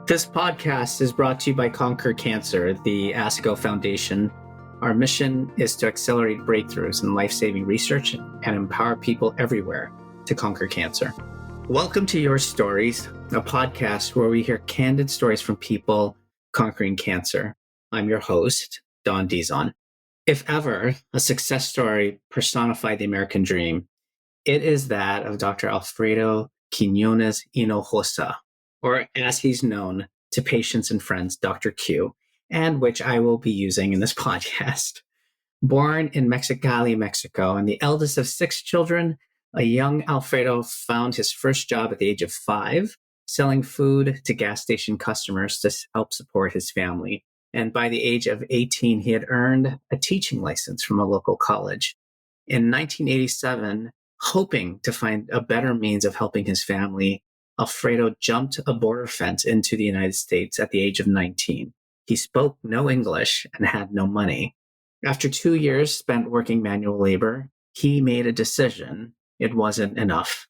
This podcast is brought to you by Conquer Cancer, the ASCO Foundation. Our mission is to accelerate breakthroughs in life-saving research and empower people everywhere to conquer cancer. Welcome to Your Stories, a podcast where we hear candid stories from people conquering cancer. I'm your host, Don Dizon. If ever a success story personified the American dream, it is that of Dr. Alfredo Quiñones-Hinojosa, or as he's known to patients and friends, Dr. Q, and which I will be using in this podcast. Born in Mexicali, Mexico, and the eldest of 6 children, a young Alfredo found his first job at the age of 5, selling food to gas station customers to help support his family. And by the age of 18, he had earned a teaching license from a local college. In 1987, hoping to find a better means of helping his family, Alfredo jumped a border fence into the United States at the age of 19. He spoke no English and had no money. After 2 years spent working manual labor, he made a decision. It wasn't enough.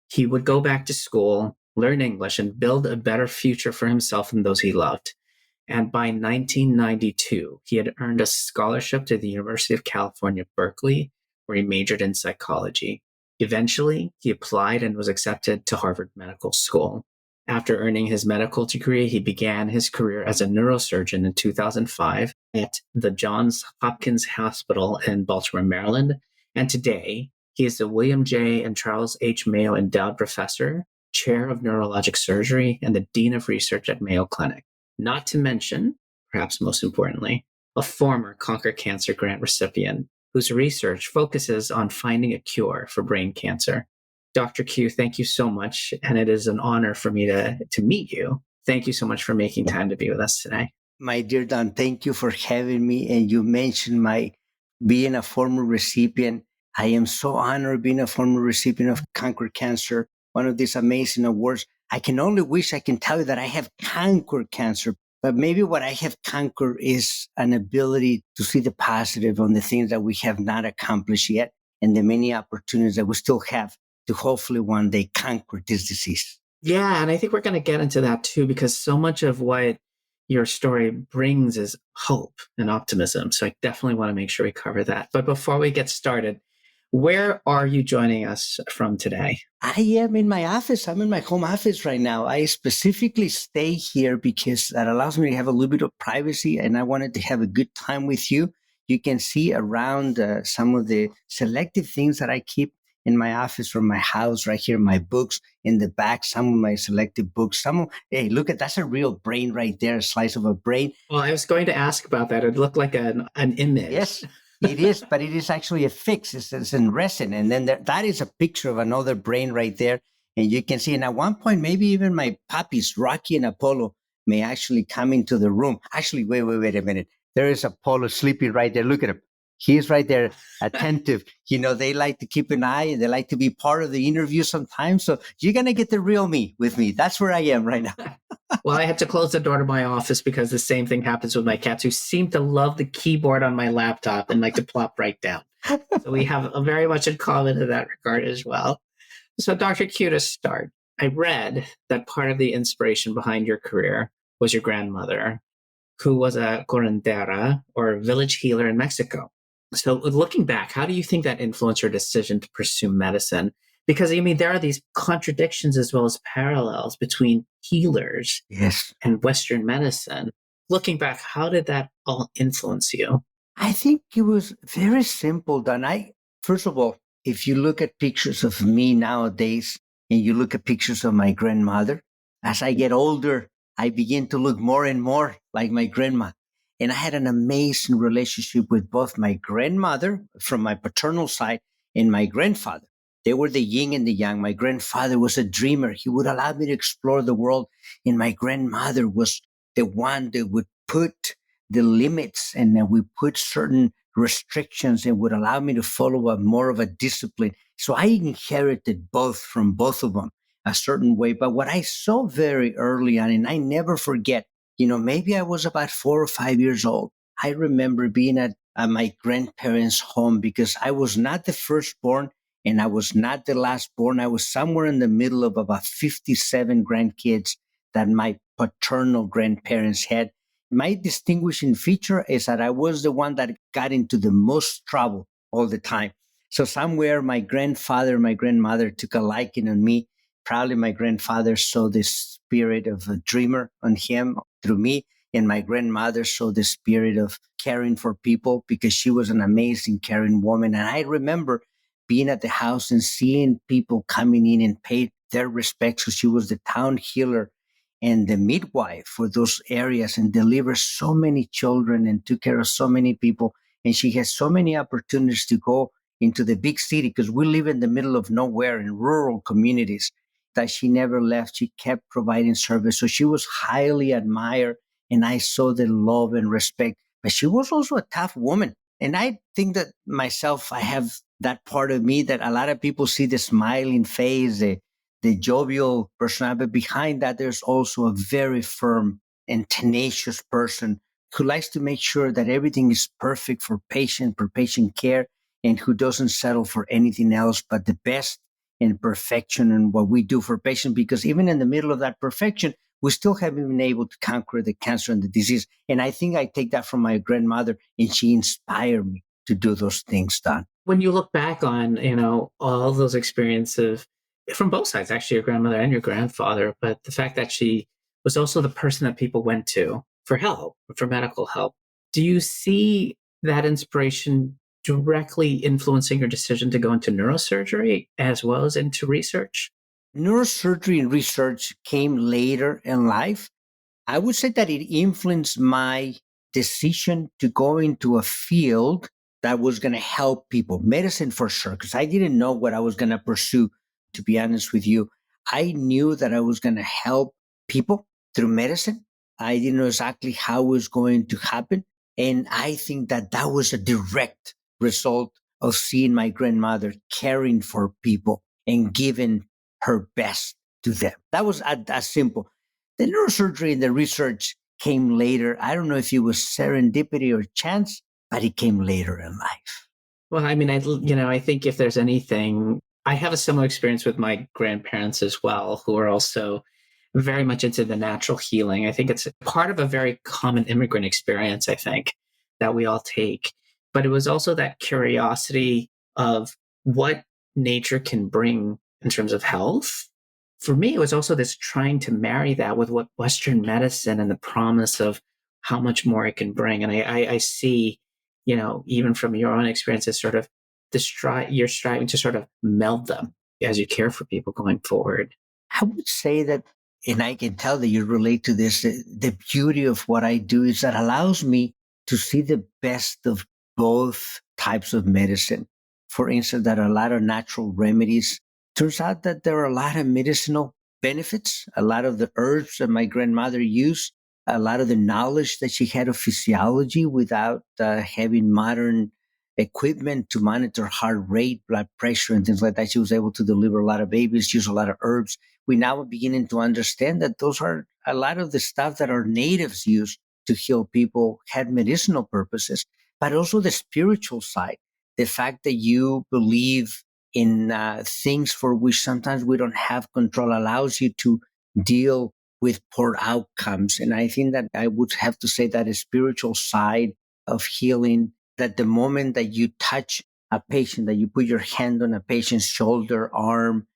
He would go back to school, learn English, and build a better future for himself and those he loved. And by 1992, he had earned a scholarship to the University of California Berkeley, where he majored in psychology. Eventually, he applied and was accepted to Harvard Medical School. After earning his medical degree, he began his career as a neurosurgeon in 2005 at the Johns Hopkins Hospital in Baltimore, Maryland. And today, he is the William J. and Charles H. Mayo Endowed Professor, Chair of Neurologic Surgery, and the Dean of Research at Mayo Clinic. Not to mention, perhaps most importantly, a former Conquer Cancer grant recipient whose research focuses on finding a cure for brain cancer. Dr. Q, thank you so much, and it is an honor for me to meet you. Thank you so much for making time to be with us today. My dear Don, thank you for having me. And you mentioned my being a former recipient. I am so honored being a former recipient of Conquer Cancer, one of these amazing awards. I can only wish I can tell you that I have conquered cancer, but maybe what I have conquered is an ability to see the positive on the things that we have not accomplished yet and the many opportunities that we still have to hopefully one day conquer this disease. Yeah, and I think we're going to get into that too, because so much of what your story brings is hope and optimism. So I definitely want to make sure we cover that. But before we get started, where are you joining us from today? I am in my office. I'm in my home office right now. I specifically stay here because that allows me to have a little bit of privacy, and I wanted to have a good time with you. You can see around some of the selective things that I keep in my office from my house, right here, my books in the back, some of my selective books. Hey, look at that's a real brain right there, a slice of a brain. Well, I was going to ask about that. It looked like an image. Yes. It is, but it is actually a fix. It's in resin. And then that is a picture of another brain right there. And you can see, and at one point, maybe even my puppies, Rocky and Apollo, may actually come into the room. Actually, wait a minute. There is Apollo sleeping right there. Look at him. He's right there, attentive. They like to keep an eye and they like to be part of the interview sometimes. So you're going to get the real me with me. That's where I am right now. Well, I had to close the door to my office because the same thing happens with my cats, who seem to love the keyboard on my laptop and like to plop right down. So we have a very much in common in that regard as well. So Dr. Q, to start, I read that part of the inspiration behind your career was your grandmother, who was a curandera, or village healer in Mexico. So looking back, how do you think that influenced your decision to pursue medicine? Because, there are these contradictions as well as parallels between healers and Western medicine. Looking back, how did that all influence you? I think it was very simple, Don. First of all, if you look at pictures of me nowadays and you look at pictures of my grandmother, as I get older, I begin to look more and more like my grandma. And I had an amazing relationship with both my grandmother from my paternal side and my grandfather. They were the yin and the yang. My grandfather was a dreamer. He would allow me to explore the world. And my grandmother was the one that would put the limits and then we put certain restrictions and would allow me to follow more of a discipline. So I inherited both from both of them a certain way. But what I saw very early on, and I never forget, maybe I was about 4 or 5 years old. I remember being at my grandparents' home because I was not the firstborn and I was not the last born. I was somewhere in the middle of about 57 grandkids that my paternal grandparents had. My distinguishing feature is that I was the one that got into the most trouble all the time. So somewhere my grandfather, my grandmother took a liking on me. Probably my grandfather saw the spirit of a dreamer on him through me. And my grandmother saw the spirit of caring for people because she was an amazing caring woman. And I remember being at the house and seeing people coming in and pay their respects. So she was the town healer and the midwife for those areas and delivered so many children and took care of so many people. And she has so many opportunities to go into the big city because we live in the middle of nowhere in rural communities that she never left. She kept providing service. So she was highly admired and I saw the love and respect. But she was also a tough woman. And I think that myself, I have that part of me that a lot of people see the smiling face, the jovial personality. But behind that, there's also a very firm and tenacious person who likes to make sure that everything is perfect for patient care, and who doesn't settle for anything else but the best and perfection and what we do for patients. Because even in the middle of that perfection, we still haven't been able to conquer the cancer and the disease. And I think I take that from my grandmother, and she inspired me to do those things, Don. When you look back on, all those experiences from both sides, actually, your grandmother and your grandfather, but the fact that she was also the person that people went to for help, for medical help, do you see that inspiration directly influencing your decision to go into neurosurgery as well as into research? Neurosurgery and research came later in life. I would say that it influenced my decision to go into a field that was going to help people. Medicine for sure, because I didn't know what I was going to pursue, to be honest with you. I knew that I was going to help people through medicine. I didn't know exactly how it was going to happen. And I think that that was a direct result of seeing my grandmother caring for people and giving her best to them. That was as simple. The neurosurgery and the research came later. I don't know if it was serendipity or chance, but it came later in life. Well, I mean, I think if there's anything, I have a similar experience with my grandparents as well, who are also very much into the natural healing. I think it's part of a very common immigrant experience, I think, that we all take. But it was also that curiosity of what nature can bring in terms of health. For me, it was also this trying to marry that with what Western medicine and the promise of how much more it can bring. And I see, even from your own experiences, sort of you're striving to sort of meld them as you care for people going forward. I would say that, and I can tell that you relate to this, the beauty of what I do is that allows me to see the best of both types of medicine. For instance, there are a lot of natural remedies. Turns out that there are a lot of medicinal benefits, a lot of the herbs that my grandmother used, a lot of the knowledge that she had of physiology without having modern equipment to monitor heart rate, blood pressure, and things like that. She was able to deliver a lot of babies, use a lot of herbs. We now are beginning to understand that those are a lot of the stuff that our natives use to heal people had medicinal purposes, but also the spiritual side. The fact that you believe in things for which sometimes we don't have control allows you to deal with poor outcomes. And I think that I would have to say that a spiritual side of healing, that the moment that you touch a patient, that you put your hand on a patient's shoulder, arm,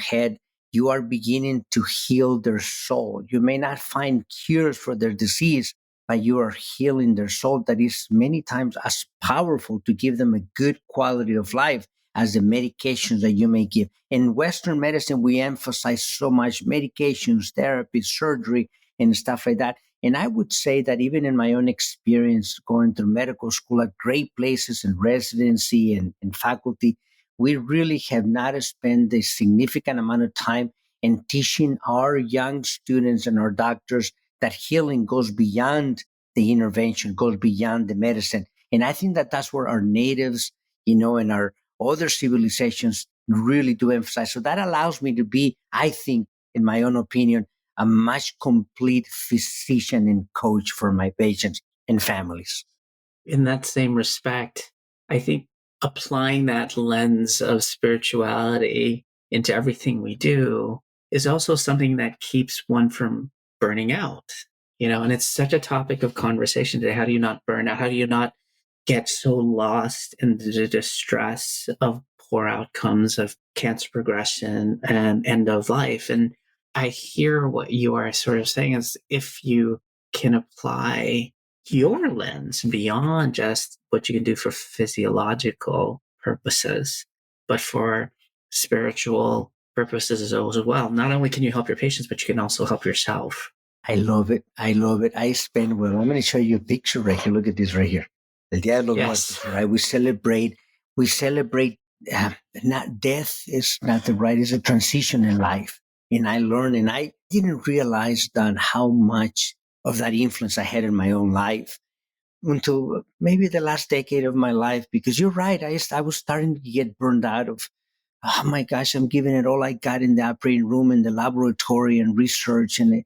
head, you are beginning to heal their soul. You may not find cures for their disease, but you are healing their soul that is many times as powerful to give them a good quality of life as the medications that you may give. In Western medicine, we emphasize so much medications, therapy, surgery, and stuff like that. And I would say that even in my own experience going through medical school at great places in residency and faculty, we really have not spent a significant amount of time in teaching our young students and our doctors that healing goes beyond the intervention, goes beyond the medicine. And I think that that's where our natives, and our other civilizations really do emphasize. So that allows me to be, I think, in my own opinion, a much complete physician and coach for my patients and families. In that same respect, I think applying that lens of spirituality into everything we do is also something that keeps one from burning out, and it's such a topic of conversation today. How do you not burn out? How do you not get so lost in the distress of poor outcomes of cancer progression and end of life? And I hear what you are sort of saying is if you can apply your lens beyond just what you can do for physiological purposes, but for spiritual purposes as well. Not only can you help your patients, but you can also help yourself. I love it. I love it. I'm going to show you a picture right here. Look at this right here. El Día de los Muertos, right? We celebrate, not death is not the right, it's a transition in life. And I learned, and I didn't realize that how much of that influence I had in my own life until maybe the last decade of my life, because you're right. I was starting to get burned out of, oh my gosh, I'm giving it all I got in the operating room, in the laboratory and research and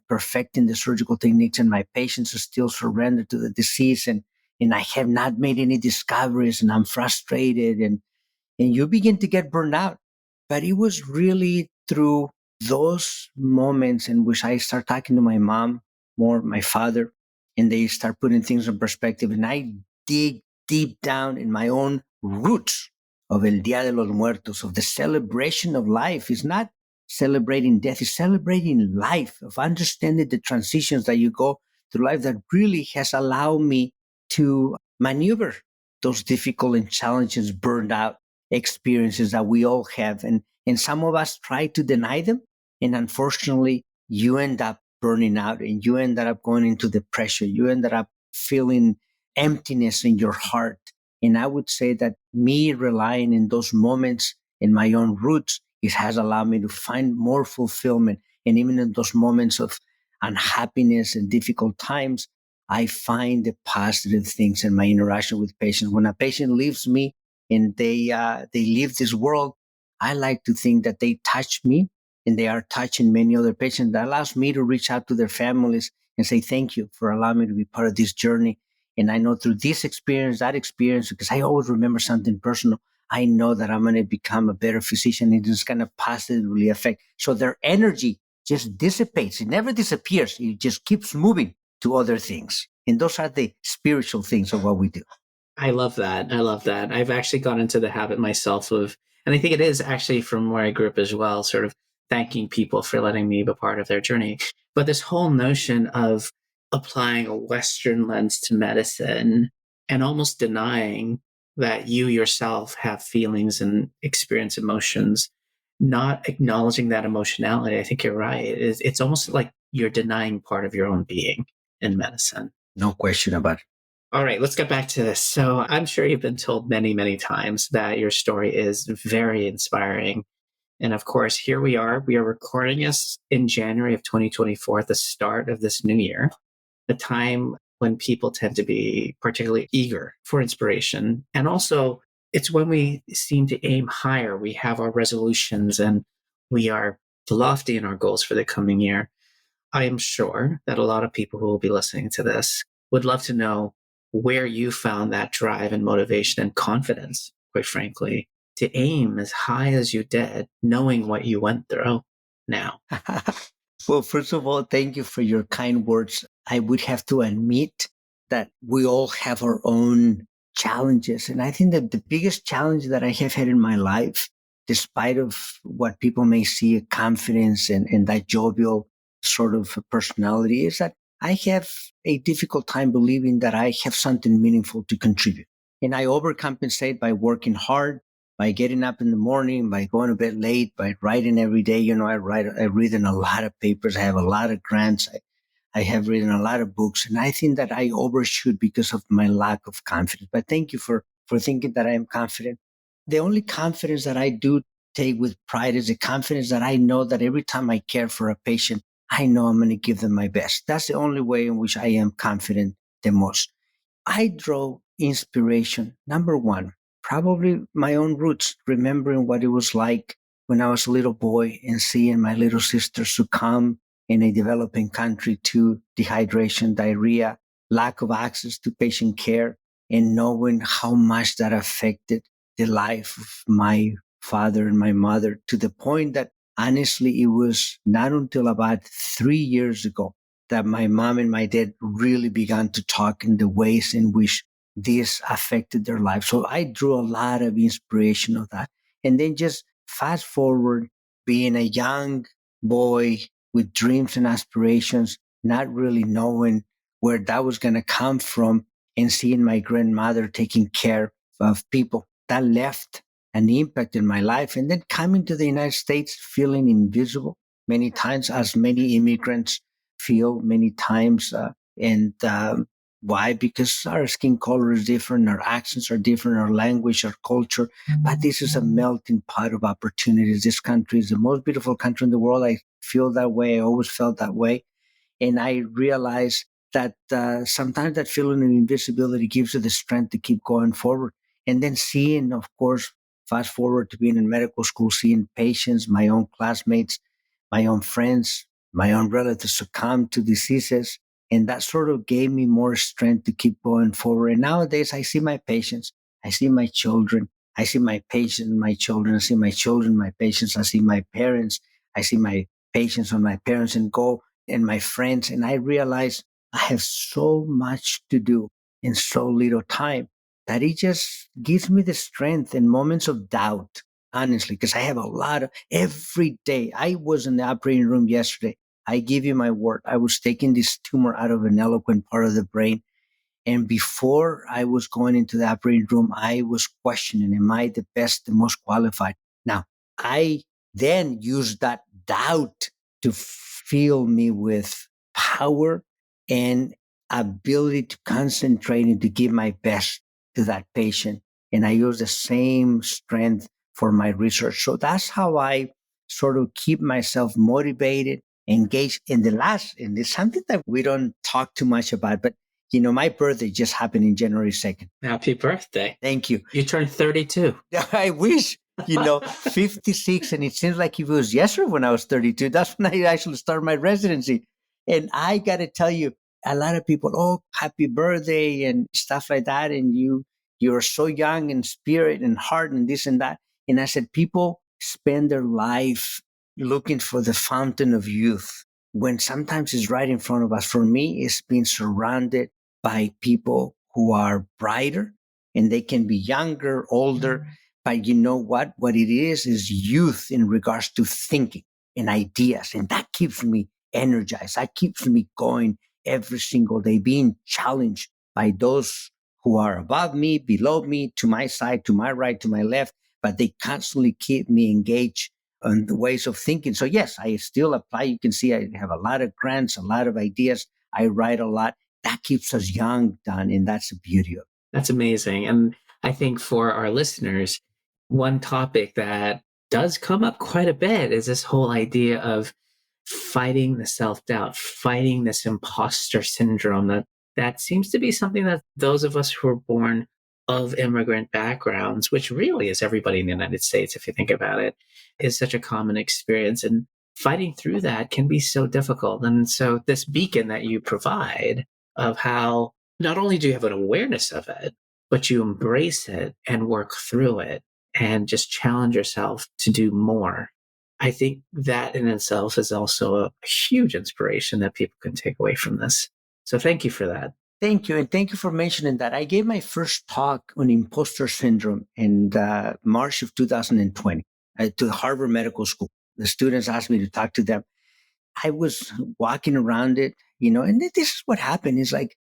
perfecting the surgical techniques. And my patients are still surrendered to the disease. And I have not made any discoveries and I'm frustrated. And you begin to get burned out. But it was really through those moments in which I start talking to my mom, more my father, and they start putting things in perspective. And I dig deep down in my own roots of El Día de los Muertos, of the celebration of life. It's not celebrating death, it's celebrating life, of understanding the transitions that you go through life that really has allowed me to maneuver those difficult and challenging, burned out experiences that we all have. And some of us try to deny them. And unfortunately, you end up burning out and you ended up going into depression. You ended up feeling emptiness in your heart. And I would say that me relying in those moments in my own roots, it has allowed me to find more fulfillment. And even in those moments of unhappiness and difficult times, I find the positive things in my interaction with patients. When a patient leaves me and they leave this world, I like to think that they touch me and they are touching many other patients. That allows me to reach out to their families and say, thank you for allowing me to be part of this journey. And I know through this experience, that experience, because I always remember something personal, I know that I'm going to become a better physician. It is going to positively affect. So their energy just dissipates. It never disappears. It just keeps moving to other things. And those are the spiritual things of what we do. I love that. I love that. I've actually got into the habit myself of, and I think it is actually from where I grew up as well, sort of thanking people for letting me be part of their journey. But this whole notion of applying a Western lens to medicine and almost denying that you yourself have feelings and experience emotions, not acknowledging that emotionality, I think you're right. It's almost like you're denying part of your own being in medicine. No question about it. All right, let's get back to this. So I'm sure you've been told many, many times that your story is very inspiring. And of course, here we are. We are recording this in January of 2024, at the start of this new year, a time when people tend to be particularly eager for inspiration. And also, it's when we seem to aim higher. We have our resolutions and we are lofty in our goals for the coming year. I am sure that a lot of people who will be listening to this would love to know where you found that drive and motivation and confidence, quite frankly, to aim as high as you did, knowing what you went through now. Well, first of all, thank you for your kind words. I would have to admit that we all have our own challenges. And I think that the biggest challenge that I have had in my life, despite of what people may see, confidence and that jovial sort of personality, is that I have a difficult time believing that I have something meaningful to contribute. And I overcompensate by working hard, by getting up in the morning, by going to bed late, by writing every day. I've written a lot of papers. I have a lot of grants. I have written a lot of books. And I think that I overshoot because of my lack of confidence. But thank you for thinking that I am confident. The only confidence that I do take with pride is the confidence that I know that every time I care for a patient, I know I'm going to give them my best. That's the only way in which I am confident the most. I draw inspiration, number one, probably my own roots, remembering what it was like when I was a little boy and seeing my little sister succumb in a developing country to dehydration, diarrhea, lack of access to patient care, and knowing how much that affected the life of my father and my mother, to the point that honestly, it was not until about 3 years ago that my mom and my dad really began to talk in the ways in which this affected their life. So I drew a lot of inspiration of that. And then just fast forward, being a young boy with dreams and aspirations, not really knowing where that was going to come from, and seeing my grandmother taking care of people, that left an impact in my life. And then coming to the United States, feeling invisible many times, as many immigrants feel many times. And why? Because our skin color is different, our accents are different, our language, our culture. But this is a melting pot of opportunities. This country is the most beautiful country in the world. I feel that way. I always felt that way. And I realized that sometimes that feeling of invisibility gives you the strength to keep going forward. And then seeing, of course, fast forward to being in medical school, seeing patients, my own classmates, my own friends, my own relatives succumb to diseases. And that sort of gave me more strength to keep going forward. And nowadays, I see my patients, I see my children, I see my patients, my children, I see my children, my patients, I see my parents, I see my patients and my parents, and go and my friends. And I realize I have so much to do in so little time that it just gives me the strength in moments of doubt, honestly, because I have a lot of every day. I was in the operating room yesterday. I give you my word. I was taking this tumor out of an eloquent part of the brain. And before I was going into the operating room, I was questioning, am I the best, the most qualified? Now, I then used that doubt to fill me with power and ability to concentrate and to give my best to that patient. And I use the same strength for my research. So that's how I sort of keep myself motivated, engaged. And it's something that we don't talk too much about, but my birthday just happened in January 2nd. Happy birthday. Thank you. You turned 32. I wish, 56. And it seems like if it was yesterday when I was 32, that's when I actually started my residency. And I got to tell you, a lot of people, oh, happy birthday and stuff like that. And you're so young in spirit and heart and this and that. And I said, people spend their life looking for the fountain of youth when sometimes it's right in front of us. For me, it's being surrounded by people who are brighter, and they can be younger, older. But you know what? What it is youth in regards to thinking and ideas. And that keeps me energized. That keeps me going every single day, being challenged by those who are above me, below me, to my side, to my right, to my left. But they constantly keep me engaged on the ways of thinking. So yes, I still apply. You can see I have a lot of grants, a lot of ideas. I write a lot. That keeps us young, Don, and that's the beauty of it. That's amazing. And I think for our listeners, one topic that does come up quite a bit is this whole idea of fighting the self-doubt, fighting this imposter syndrome that seems to be something that those of us who are born of immigrant backgrounds, which really is everybody in the United States, if you think about it, is such a common experience. And fighting through that can be so difficult. And so this beacon that you provide of how not only do you have an awareness of it, but you embrace it and work through it and just challenge yourself to do more. I think that in itself is also a huge inspiration that people can take away from this. So thank you for that. Thank you. And thank you for mentioning that. I gave my first talk on imposter syndrome in March of 2020 to Harvard Medical School. The students asked me to talk to them. I was walking around it, and this is what happened. Is like,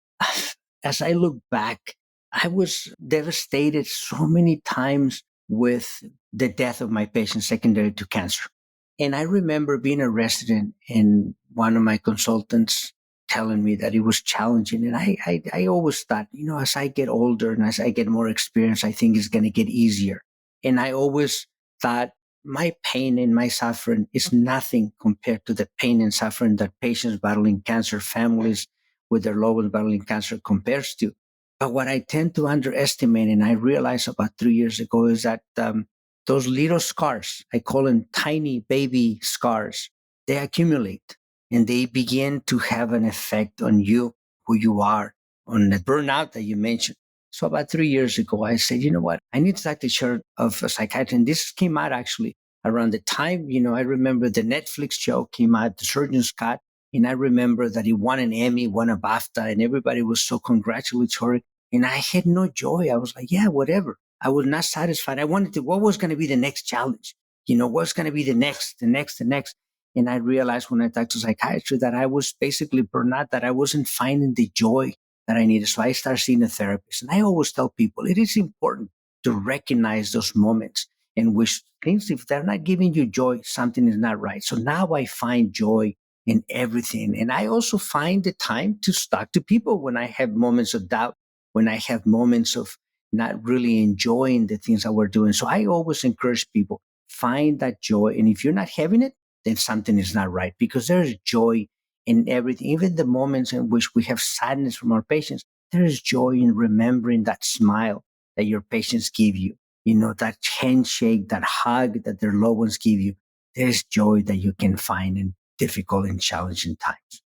as I look back, I was devastated so many times with the death of my patient secondary to cancer. And I remember being a resident and one of my consultants telling me that it was challenging. And I always thought, as I get older and as I get more experience, I think it's going to get easier. And I always thought my pain and my suffering is nothing compared to the pain and suffering that patients battling cancer, families with their loved ones battling cancer compares to. But what I tend to underestimate, and I realized about 3 years ago, is that those little scars, I call them tiny baby scars, they accumulate and they begin to have an effect on you, who you are, on the burnout that you mentioned. So about 3 years ago, I said, you know what? I need to talk to the chair of psychiatry. And this came out actually around the time, I remember the Netflix show came out, The Surgeon's Cut, and I remember that he won an Emmy, won a BAFTA, and everybody was so congratulatory. And I had no joy. I was like, yeah, whatever. I was not satisfied. I wanted to, what was going to be the next challenge? What's going to be the next, the next, the next? And I realized when I talked to psychiatry that I was basically burned out, that I wasn't finding the joy that I needed. So I started seeing a therapist. And I always tell people it is important to recognize those moments in which things, if they're not giving you joy, something is not right. So now I find joy in everything. And I also find the time to talk to people when I have moments of doubt, when I have moments of not really enjoying the things that we're doing. So I always encourage people, find that joy. And if you're not having it, then something is not right, because there's joy in everything, even the moments in which we have sadness from our patients. There is joy in remembering that smile that your patients give you, that handshake, that hug that their loved ones give you. There's joy that you can find in difficult and challenging times.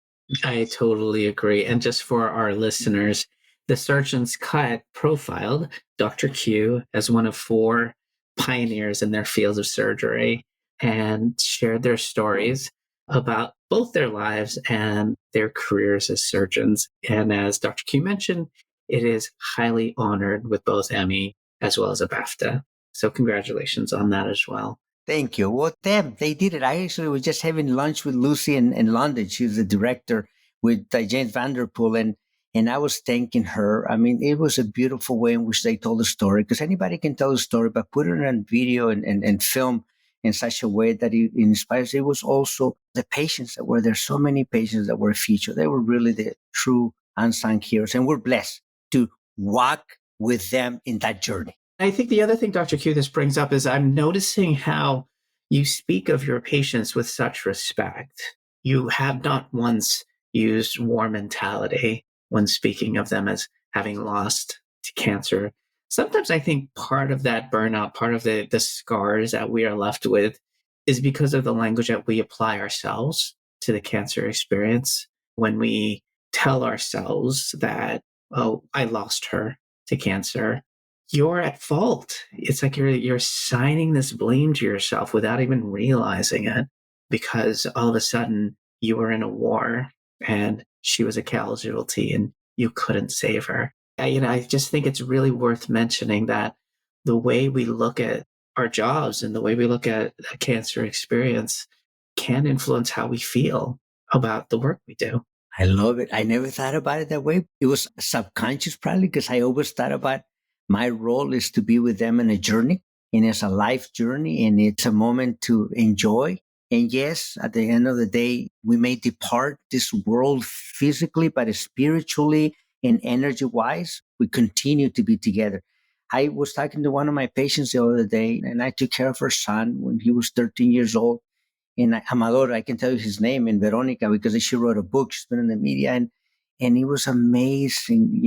I totally agree. And just for our listeners, the Surgeon's Cut profiled Dr. Q as one of 4 pioneers in their fields of surgery and shared their stories about both their lives and their careers as surgeons. And as Dr. Q mentioned, it is highly honored with both Emmy as well as a BAFTA. So congratulations on that as well. Thank you. Well, they did it. I actually was just having lunch with Lucy in London. She was the director with James Vanderpool, and I was thanking her. I mean, it was a beautiful way in which they told the story, because anybody can tell a story, but put it on video and film in such a way that it inspires. It was also the patients that were there. So many patients that were featured. They were really the true unsung heroes, and we're blessed to walk with them in that journey. I think the other thing, Dr. Q, this brings up is I'm noticing how you speak of your patients with such respect. You have not once used war mentality when speaking of them as having lost to cancer. Sometimes I think part of that burnout, part of the scars that we are left with is because of the language that we apply ourselves to the cancer experience. When we tell ourselves that, oh, I lost her to cancer, you're at fault. It's like you're assigning this blame to yourself without even realizing it, because all of a sudden you were in a war and she was a casualty and you couldn't save her. I just think it's really worth mentioning that the way we look at our jobs and the way we look at a cancer experience can influence how we feel about the work we do. I love it. I never thought about it that way. It was subconscious, probably, because I always thought about my role is to be with them in a journey, and it's a life journey, and it's a moment to enjoy. And yes, at the end of the day, we may depart this world physically, but spiritually and energy wise, we continue to be together. I was talking to one of my patients the other day, and I took care of her son when he was 13 years old. And Amador, I can tell you his name, and Veronica, because she wrote a book. She's been in the media, and it was amazing,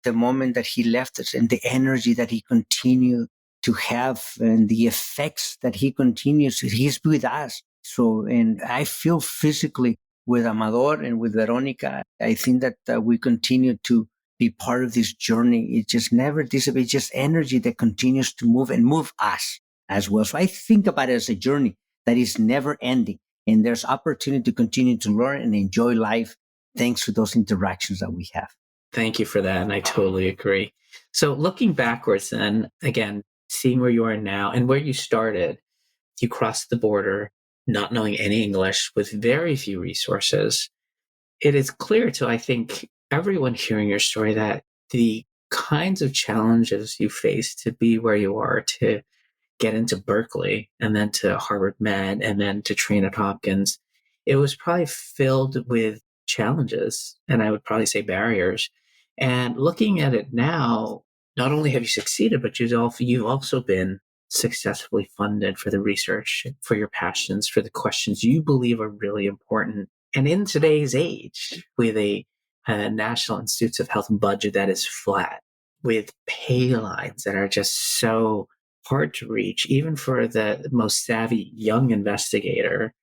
the moment that he left us and the energy that he continued to have and the effects that he continues. He's with us. So, and I feel physically with Amador and with Veronica, I think that we continue to be part of this journey. It just never dissipates. It's just energy that continues to move and move us as well. So I think about it as a journey that is never ending. And there's opportunity to continue to learn and enjoy life thanks to those interactions that we have. Thank you for that. And I totally agree. So looking backwards then, again, seeing where you are now and where you started, you crossed the border, not knowing any English with very few resources. It is clear to, I think, everyone hearing your story that the kinds of challenges you faced to be where you are, to get into Berkeley and then to Harvard Med and then to train at Hopkins, it was probably filled with challenges, and I would probably say barriers. And looking at it now, not only have you succeeded, but you've also been successfully funded for the research, for your passions, for the questions you believe are really important. And in today's age, with a National Institutes of Health budget that is flat, with pay lines that are just so hard to reach, even for the most savvy young investigator,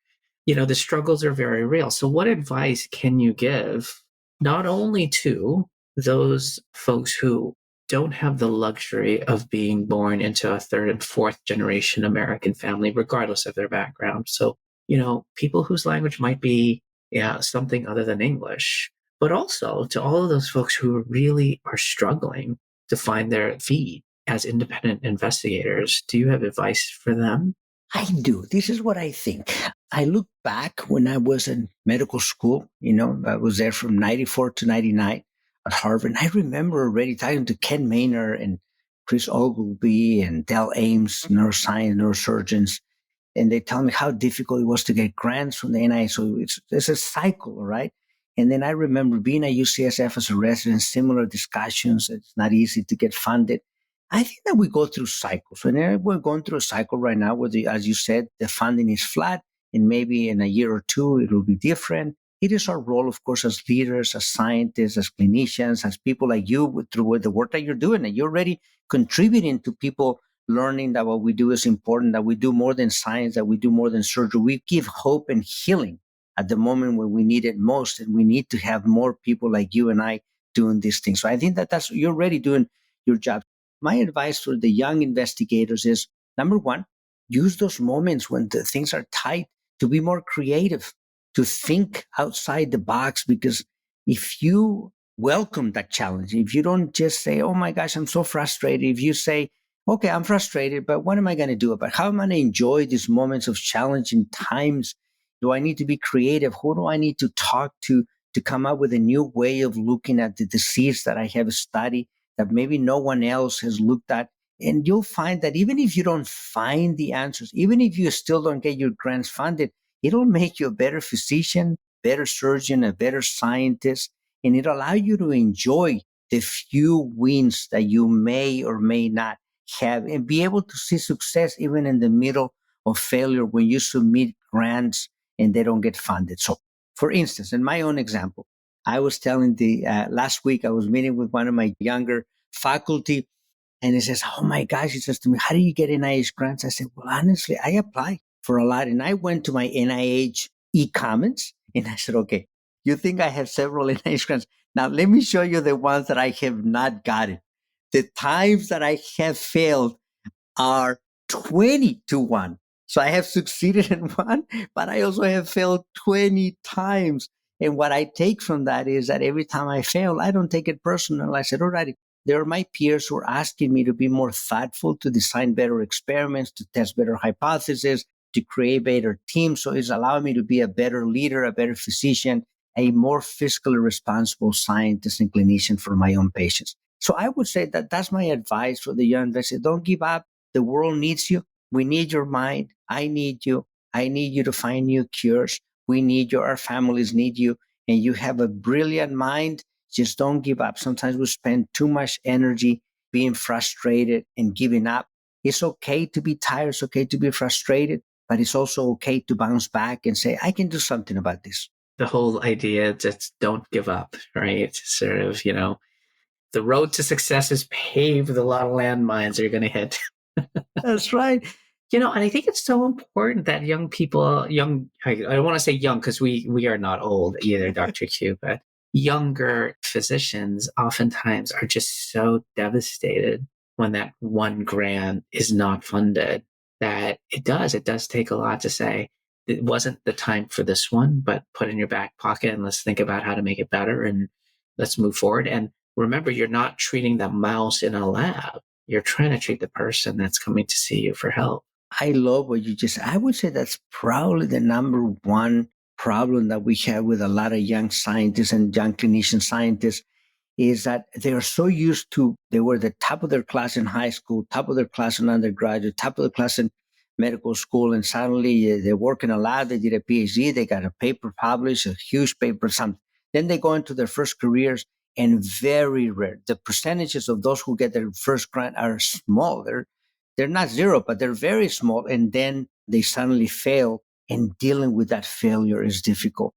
the struggles are very real. So what advice can you give not only to those folks who don't have the luxury of being born into a third and fourth generation American family, regardless of their background. So, people whose language might be, yeah, something other than English, but also to all of those folks who really are struggling to find their feet as independent investigators, do you have advice for them? I do. This is what I think. I look back when I was in medical school, I was there from 94 to 99 at Harvard. And I remember already talking to Ken Maynard and Chris Ogilvy and Dell Ames, neuroscience, neurosurgeons, and they tell me how difficult it was to get grants from the NIH. So it's a cycle, right? And then I remember being at UCSF as a resident, similar discussions. It's not easy to get funded. I think that we go through cycles. And we're going through a cycle right now where, as you said, the funding is flat, and maybe in a year or two, it will be different. It is our role, of course, as leaders, as scientists, as clinicians, as people like you, through the work that you're doing, and you're already contributing to people learning that what we do is important, that we do more than science, that we do more than surgery. We give hope and healing at the moment when we need it most. And we need to have more people like you and I doing these things. So I think that you're already doing your job. My advice for the young investigators is, number one, use those moments when the things are tight to be more creative, to think outside the box, because if you welcome that challenge, if you don't just say, oh my gosh, I'm so frustrated, if you say, okay, I'm frustrated, but what am I going to do about it? How am I going to enjoy these moments of challenging times? Do I need to be creative? Who do I need to talk to come up with a new way of looking at the disease that I have studied that maybe no one else has looked at? And you'll find that even if you don't find the answers, even if you still don't get your grants funded, it'll make you a better physician, better surgeon, a better scientist, and it'll allow you to enjoy the few wins that you may or may not have, and be able to see success even in the middle of failure when you submit grants and they don't get funded. So, for instance, in my own example, I was telling the last week I was meeting with one of my younger faculty, and he says, "Oh my gosh!" He says to me, "How do you get NIH grants?" I said, "Well, honestly, I apply for a lot, and I went to my NIH e-comments, and I said, okay, you think I have several NIH grants? Now let me show you the ones that I have not gotten. The times that I have failed are 20 to 1. So I have succeeded in one, but I also have failed 20 times. And what I take from that is that every time I fail, I don't take it personal. I said, all right, there are my peers who are asking me to be more thoughtful, to design better experiments, to test better hypotheses, to create better teams. So it's allowing me to be a better leader, a better physician, a more fiscally responsible scientist and clinician for my own patients. So I would say that that's my advice for the young investor. Don't give up. The world needs you. We need your mind. I need you. I need you to find new cures. We need you. Our families need you. And you have a brilliant mind. Just don't give up. Sometimes we spend too much energy being frustrated and giving up. It's okay to be tired. It's okay to be frustrated, but it's also okay to bounce back and say, I can do something about this. The whole idea, just don't give up, right? Sort of, the road to success is paved with a lot of landmines you're going to hit. That's right. And I think it's so important that young people, I don't want to say young because we are not old either, Dr. Q, but younger physicians oftentimes are just so devastated when that one grant is not funded that it does take a lot to say, it wasn't the time for this one, but put in your back pocket and let's think about how to make it better and let's move forward. And remember, you're not treating the mouse in a lab. You're trying to treat the person that's coming to see you for help. I love what you just, I would say that's probably the number one problem that we have with a lot of young scientists and young clinician scientists is that they are so used to, they were the top of their class in high school, top of their class in undergraduate, top of the class in medical school, and suddenly they work in a lab, they did a PhD, they got a paper published, a huge paper, something. Then they go into their first careers, and very rare. The percentages of those who get their first grant are small. They're not zero, but they're very small. And then they suddenly fail, and dealing with that failure is difficult.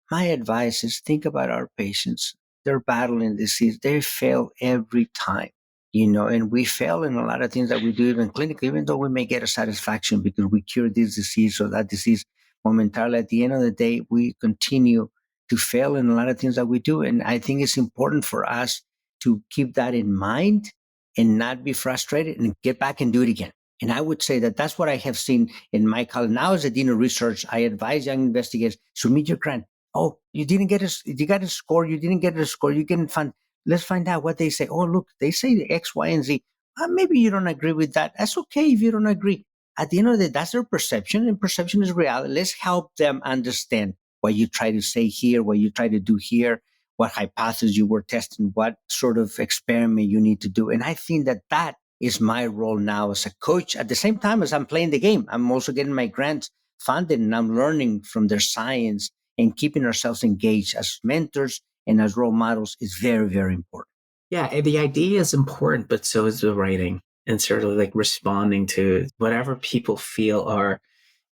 My advice is think about our patients. They're battling disease. They fail every time, and we fail in a lot of things that we do, even clinically, even though we may get a satisfaction because we cure this disease or that disease momentarily. At the end of the day, we continue to fail in a lot of things that we do. And I think it's important for us to keep that in mind and not be frustrated and get back and do it again. And I would say that that's what I have seen in my college. Now, as a dean of research, I advise young investigators, submit your grant. Oh, you got a score. You didn't get a score. You didn't fund. Let's find out what they say. Oh, look, they say the X, Y, and Z. Maybe you don't agree with that. That's okay if you don't agree. At the end of the day, that's their perception, and perception is reality. Let's help them understand what you try to say here, what you try to do here, what hypothesis you were testing, what sort of experiment you need to do. And I think that that is my role now as a coach. At the same time as I'm playing the game, I'm also getting my grants funded, and I'm learning from their science, and keeping ourselves engaged as mentors and as role models is very, very important. Yeah, and the idea is important, but so is the writing, and sort of like responding to whatever people feel are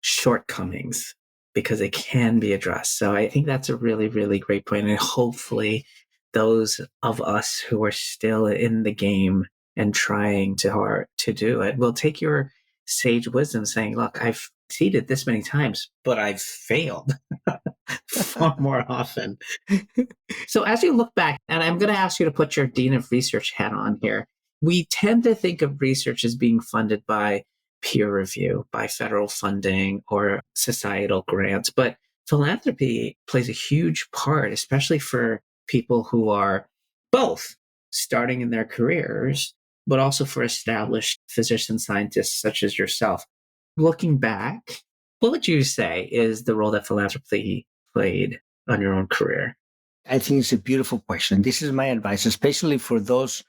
shortcomings, because it can be addressed. So I think that's a really, really great point. And hopefully those of us who are still in the game and trying too hard to do it will take your sage wisdom saying, look, I've succeeded this many times, but I've failed far more often. So as you look back, and I'm going to ask you to put your Dean of Research hat on here, we tend to think of research as being funded by peer review, by federal funding or societal grants, but philanthropy plays a huge part, especially for people who are both starting in their careers, but also for established physician scientists such as yourself. Looking back, what would you say is the role that philanthropy played on your own career? I think it's a beautiful question. This is my advice, especially for those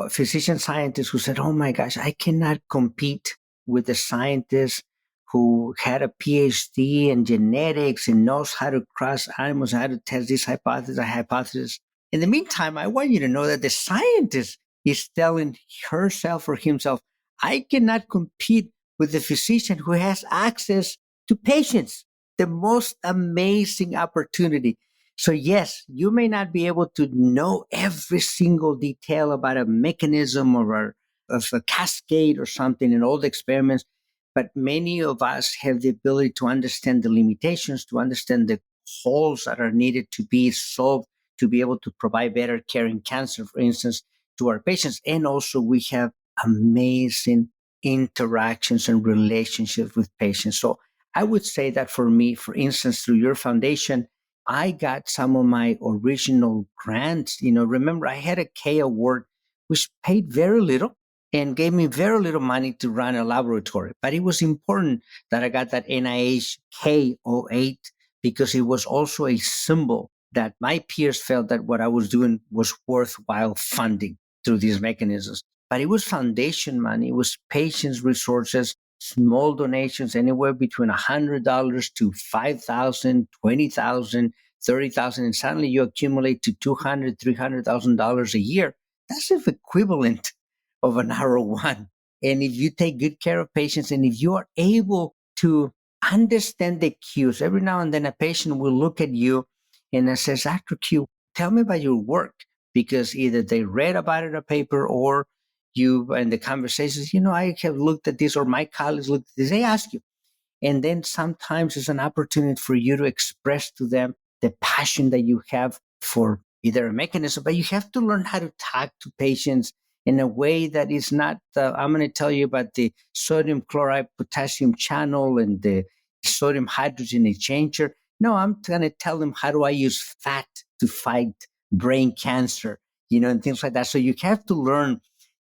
physician scientists who said, oh my gosh, I cannot compete with the scientist who had a PhD in genetics and knows how to cross animals, how to test this hypothesis. In the meantime, I want you to know that the scientist is telling herself or himself, I cannot compete with the physician who has access to patients, the most amazing opportunity. So yes, you may not be able to know every single detail about a mechanism or of a cascade or something in all the experiments, but many of us have the ability to understand the limitations, to understand the holes that are needed to be solved, to be able to provide better care in cancer, for instance, to our patients. And also we have amazing interactions and relationships with patients. So I would say that for me, for instance, through your foundation, I got some of my original grants. Remember, I had a K award, which paid very little and gave me very little money to run a laboratory. But it was important that I got that NIH K08 because it was also a symbol that my peers felt that what I was doing was worthwhile funding through these mechanisms. But it was foundation money, it was patients' resources, small donations anywhere between $100 to $5,000, $20,000, $30,000, and suddenly you accumulate to $200,000, $300,000 a year. That's the equivalent of an R01. And if you take good care of patients, and if you are able to understand the cues, every now and then a patient will look at you and says, Dr. Q, tell me about your work, because either they read about it in a paper or you in the conversations, I have looked at this, or my colleagues looked at this, they ask you. And then sometimes it's an opportunity for you to express to them the passion that you have for either a mechanism, but you have to learn how to talk to patients in a way that is not, I'm going to tell you about the sodium chloride potassium channel and the sodium hydrogen exchanger. No, I'm going to tell them, how do I use fat to fight brain cancer, and things like that. So you have to learn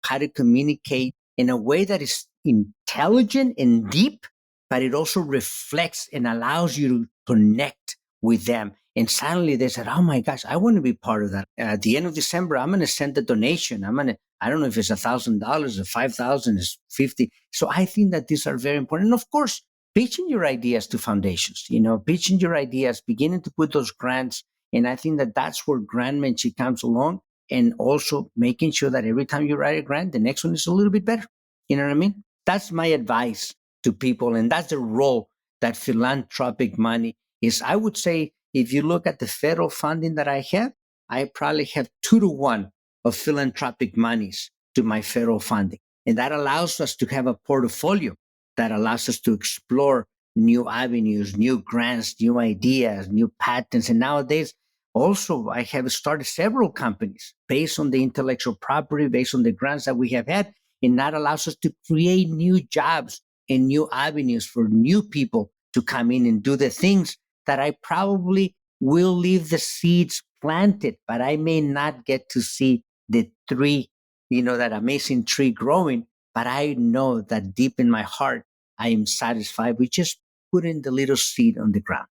how to communicate in a way that is intelligent and deep, but it also reflects and allows you to connect with them. And suddenly they said, oh my gosh, I want to be part of that. At the end of December, I'm going to send a donation. I don't know if it's $1,000 or 5,000, it's 50. So I think that these are very important. And of course, pitching your ideas to foundations, pitching your ideas, beginning to put those grants. And I think that that's where grantmanship comes along. And also making sure that every time you write a grant, the next one is a little bit better. You know what I mean? That's my advice to people. And that's the role that philanthropic money is. I would say, if you look at the federal funding that I have, I probably have 2-to-1 of philanthropic monies to my federal funding. And that allows us to have a portfolio that allows us to explore new avenues, new grants, new ideas, new patents. And nowadays, Also, I have started several companies based on the intellectual property, based on the grants that we have had, and that allows us to create new jobs and new avenues for new people to come in and do the things that I probably will leave the seeds planted, but I may not get to see the tree, that amazing tree growing. But I know that deep in my heart, I am satisfied with just putting the little seed on the ground.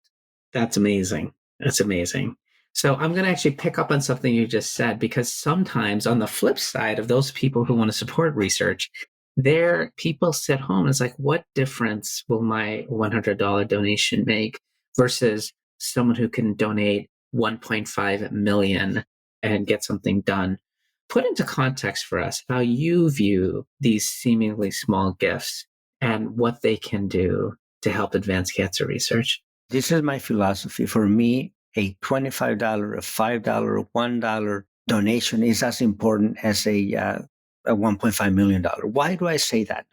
That's amazing. That's amazing. So I'm going to actually pick up on something you just said, because sometimes on the flip side of those people who want to support research, there people sit home and it's like, what difference will my $100 donation make versus someone who can donate 1.5 million and get something done? Put into context for us how you view these seemingly small gifts and what they can do to help advance cancer research. This is my philosophy. For me, a $25, a $5, a $1 donation is as important as a $1.5 million. Why do I say that?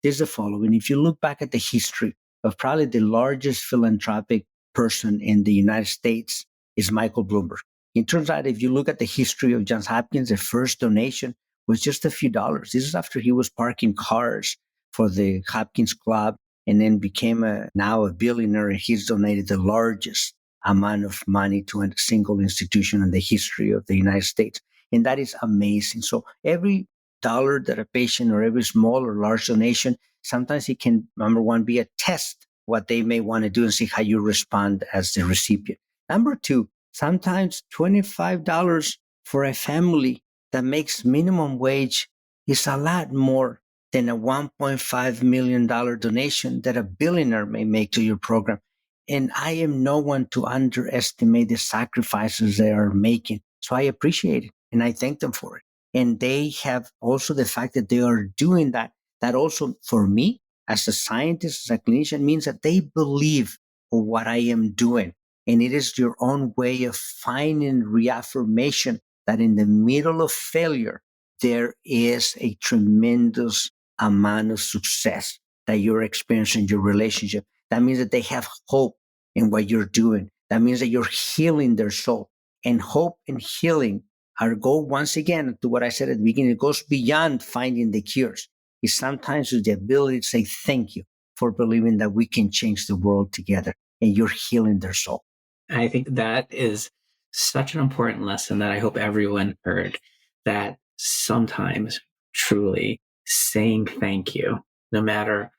There's the following. If you look back at the history of probably the largest philanthropic person in the United States is Michael Bloomberg. It turns out if you look at the history of Johns Hopkins, the first donation was just a few dollars. This is after he was parking cars for the Hopkins Club and then became now a billionaire, and he's donated the largest amount of money to a single institution in the history of the United States. And that is amazing. So every dollar that a patient or every small or large donation, sometimes it can, number one, be a test what they may want to do and see how you respond as the recipient. Number two, sometimes $25 for a family that makes minimum wage is a lot more than a $1.5 million donation that a billionaire may make to your program. And I am no one to underestimate the sacrifices they are making. So I appreciate it and I thank them for it. And they have also the fact that they are doing that. That also, for me, as a scientist, as a clinician, means that they believe what I am doing. And it is your own way of finding reaffirmation that in the middle of failure, there is a tremendous amount of success that you're experiencing in your relationship. That means that they have hope in what you're doing. That means that you're healing their soul. And hope and healing, our goal, once again, to what I said at the beginning, it goes beyond finding the cures. It's sometimes with the ability to say thank you for believing that we can change the world together and you're healing their soul. I think that is such an important lesson that I hope everyone heard, that sometimes truly saying thank you, no matter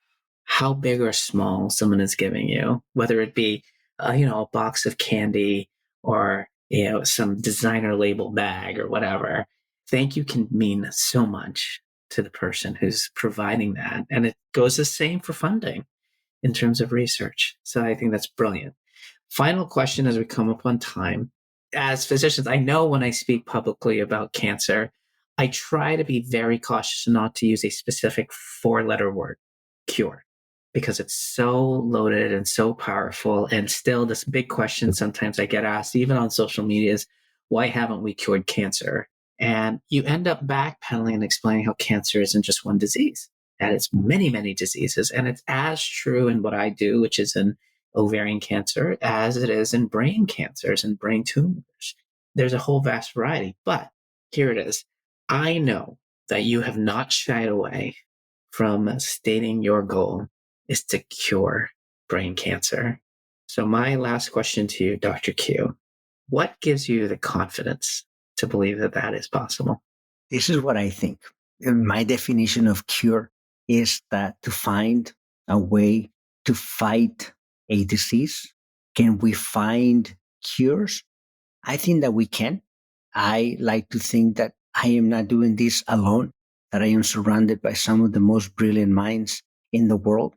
how big or small someone is giving you, whether it be a box of candy or some designer label bag or whatever, thank you can mean so much to the person who's providing that. And it goes the same for funding in terms of research. So I think that's brilliant. Final question as we come up on time. As physicians, I know when I speak publicly about cancer, I try to be very cautious not to use a specific 4-letter word, cure, because it's so loaded and so powerful. And still, this big question sometimes I get asked, even on social media, is why haven't we cured cancer? And you end up backpedaling and explaining how cancer isn't just one disease, that it's many, many diseases. And it's as true in what I do, which is in ovarian cancer, as it is in brain cancers and brain tumors. There's a whole vast variety. But here it is. I know that you have not shied away from stating your goal is to cure brain cancer. So my last question to you, Dr. Q, what gives you the confidence to believe that that is possible? This is what I think. My definition of cure is that to find a way to fight a disease. Can we find cures? I think that we can. I like to think that I am not doing this alone, that I am surrounded by some of the most brilliant minds in the world.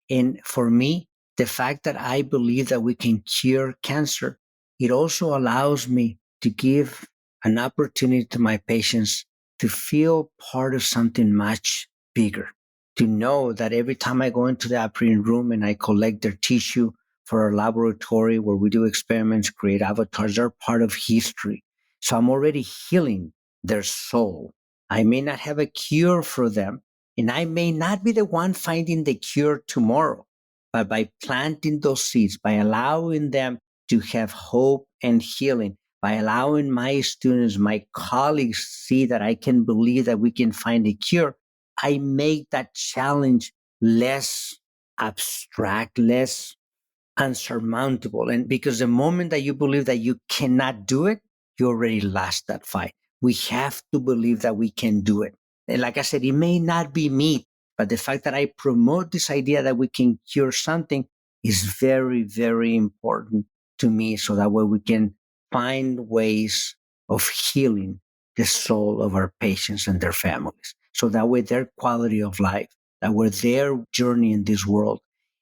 And for me, the fact that I believe that we can cure cancer, it also allows me to give an opportunity to my patients to feel part of something much bigger, to know that every time I go into the operating room and I collect their tissue for our laboratory where we do experiments, create avatars, they're part of history. So I'm already healing their soul. I may not have a cure for them, and I may not be the one finding the cure tomorrow, but by planting those seeds, by allowing them to have hope and healing, by allowing my students, my colleagues see that I can believe that we can find a cure, I make that challenge less abstract, less unsurmountable. And because the moment that you believe that you cannot do it, you already lost that fight. We have to believe that we can do it. And like I said, it may not be me, but the fact that I promote this idea that we can cure something is very, very important to me. So that way we can find ways of healing the soul of our patients and their families. So that way their quality of life, that way their journey in this world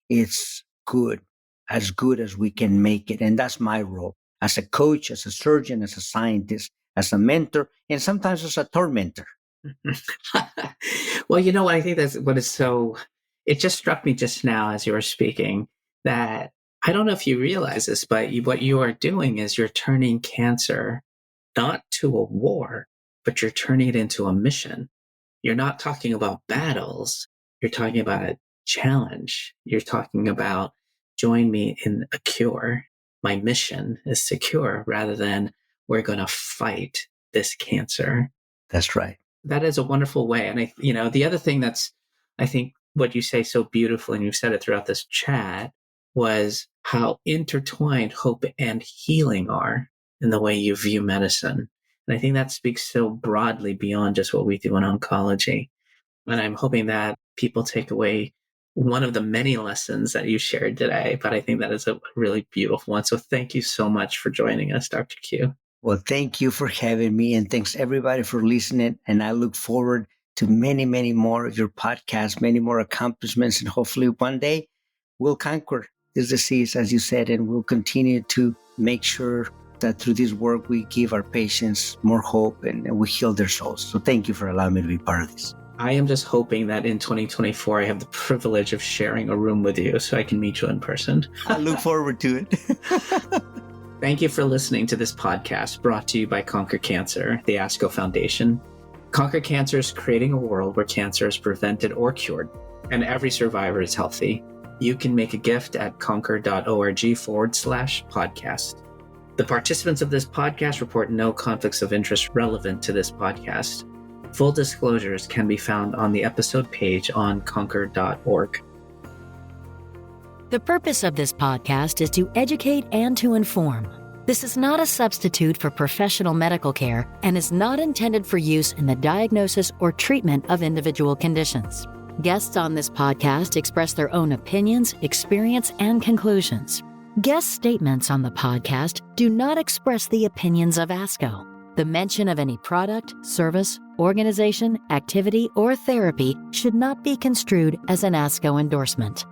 is good as we can make it. And that's my role as a coach, as a surgeon, as a scientist, as a mentor, and sometimes as a tormentor. Well, you know what? I think that's what is so, it just struck me just now as you were speaking that I don't know if you realize this, but what you are doing is you're turning cancer not to a war, but you're turning it into a mission. You're not talking about battles. You're talking about a challenge. You're talking about join me in a cure. My mission is to cure rather than we're going to fight this cancer. That's right. That is a wonderful way. And the other thing that's, I think what you say so beautifully, and you've said it throughout this chat, was how intertwined hope and healing are in the way you view medicine. And I think that speaks so broadly beyond just what we do in oncology. And I'm hoping that people take away one of the many lessons that you shared today, but I think that is a really beautiful one. So thank you so much for joining us, Dr. Q. Well, thank you for having me, and thanks everybody for listening. And I look forward to many, many more of your podcasts, many more accomplishments, and hopefully one day we'll conquer this disease, as you said, and we'll continue to make sure that through this work we give our patients more hope and we heal their souls. So thank you for allowing me to be part of this. I am just hoping that in 2024 I have the privilege of sharing a room with you so I can meet you in person. I look forward to it. Thank you for listening to this podcast brought to you by Conquer Cancer, the ASCO Foundation. Conquer Cancer is creating a world where cancer is prevented or cured, and every survivor is healthy. You can make a gift at conquer.org/podcast. The participants of this podcast report no conflicts of interest relevant to this podcast. Full disclosures can be found on the episode page on conquer.org. The purpose of this podcast is to educate and to inform. This is not a substitute for professional medical care and is not intended for use in the diagnosis or treatment of individual conditions. Guests on this podcast express their own opinions, experience, and conclusions. Guest statements on the podcast do not express the opinions of ASCO. The mention of any product, service, organization, activity, or therapy should not be construed as an ASCO endorsement.